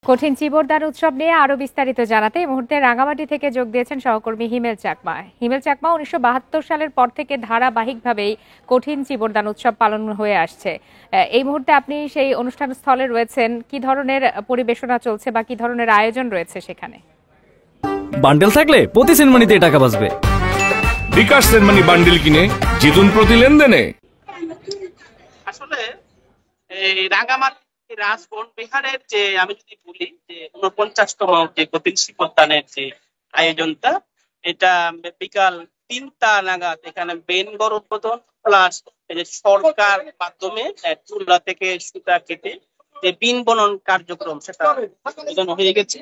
কঠিন চিবরদান উৎসব নিয়ে আরো বিস্তারিত জানাতে এই মুহূর্তে রাঙামাটি থেকে যোগ দিয়েছেন সহকর্মী হিমেল চাকমা। 1972 সালের পর থেকে ধারাবাহিকভাবেই কঠিন চিবরদান উৎসব পালন হয়ে আসছে। এই মুহূর্তে আপনি সেই অনুষ্ঠান স্থলে রয়েছেন, কি ধরনের পরিবেশনা চলছে বা কি ধরনের আয়োজন রয়েছে সেখানে? বান্ডেল থাকলে প্রতি সেনমানিতে টাকা বাঁচবে। বিকাশ সেনমানি বান্ডেল কিনে জিতুন প্রতি লেনদেনে। আসলে এই রাঙামাটি রাজবন বিহারের যে আমি যদি বলি যে 49তম যে কঠিন চিবরদানের যে আয়োজনটা, এটা বিকাল 3টা নাগাদ এখানে বেনগর উদ্বোধন প্লাস এই যে সরকার মাধ্যমে চুলা থেকে সুতা কেটে যে বিন বনন কার্যক্রম সেটা উদ্বোধন হয়ে গেছে।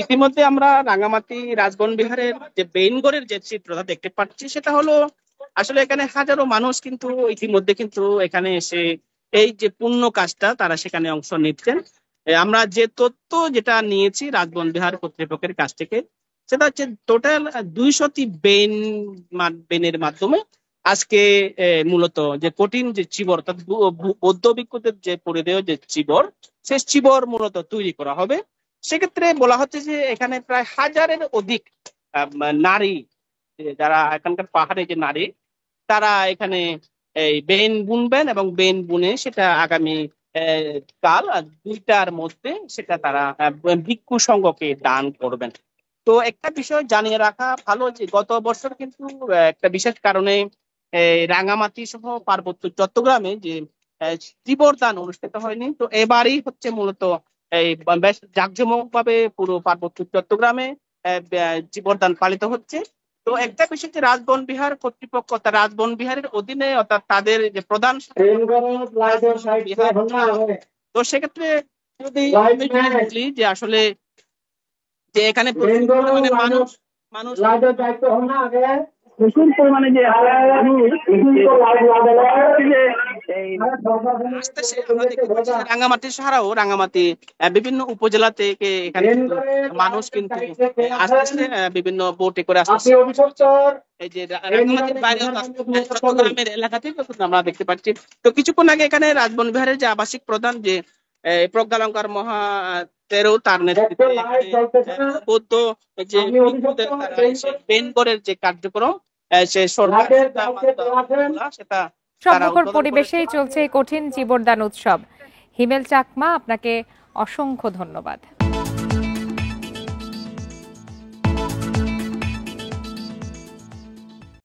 ইতিমধ্যে আমরা রাঙামাটি রাজবন বিহারের যে বেনগরের যে চিত্রটা দেখতে পাচ্ছি, সেটা হলো আসলে এখানে হাজারো মানুষ কিন্তু ইতিমধ্যে কিন্তু এখানে এসে এই যে পুণ্য কাজটা তারা সেখানে অংশ নিচ্ছেন। আমরা যে তথ্য যেটা নিয়েছি রাজবন বিহার কর্তৃপক্ষের কাছ থেকে, সেটা হচ্ছে টোটাল 200টি বেনের মাধ্যমে আজকে মূলত যে কঠিন যে চিবর অর্থাৎ বৌদ্ধ ভিক্ষুদের যে পরিধেয় যে চিবর, সেই চিবর মূলত তৈরি করা হবে। সেক্ষেত্রে বলা হচ্ছে যে এখানে প্রায় 1000-এর অধিক নারী, যারা এখানকার পাহাড়ে যে নারী, তারা এখানে এই বেন বুনবেন এবং বেন বুনে সেটা আগামী কাল 2টার মধ্যে সেটা তারা ভিক্ষু সংঘকে দান করবেন। তো একটা বিষয় জানিয়ে রাখা ভালো যে গত বছর কিন্তু একটা বিশেষ কারণে রাঙামাটি সহ পার্বত্য চট্টগ্রামে যে চিবরদান অনুষ্ঠিত হয়নি। তো এবারই হচ্ছে মূলত এই বেশ জাঁকজমক ভাবে পুরো পার্বত্য চট্টগ্রামে চিবরদান পালিত হচ্ছে। তো একটা বিষয় যে রাজবন বিহার কর্তৃপক্ষ রাজবন বিহারের অধীনে, অর্থাৎ তাদের যে প্রধান, তো সেক্ষেত্রে যদি বলি যে আসলে যে এখানে প্রচুর পরিমাণে মানুষ প্রচুর পরিমাণে যে রাঙ্গামাটি ছাড়াও রাঙ্গামাটি বিভিন্ন উপজেলা থেকে এখানে মানুষ কিন্তু আসতেছে, বিভিন্ন বোটে করে আসতেছে। এই যে রাঙ্গামাটির বাইরে চট্টগ্রামের এলাকা থেকে আমরা দেখতে পাচ্ছি। তো কিছুক্ষণ আগে এখানে রাজবন বিহারের যে আবাসিক প্রধান যে প্রজ্ঞালঙ্কার মহা তেরো, তার নেতৃত্বে বৌদ্ধ যে বেনগরের যে কার্যক্রম সে সরকার সেটা সবমুখর পরিবেশেই চলছে কঠিন চিবরদান উৎসব। হিমেল চাকমা, আপনাকে অসংখ্য ধন্যবাদ।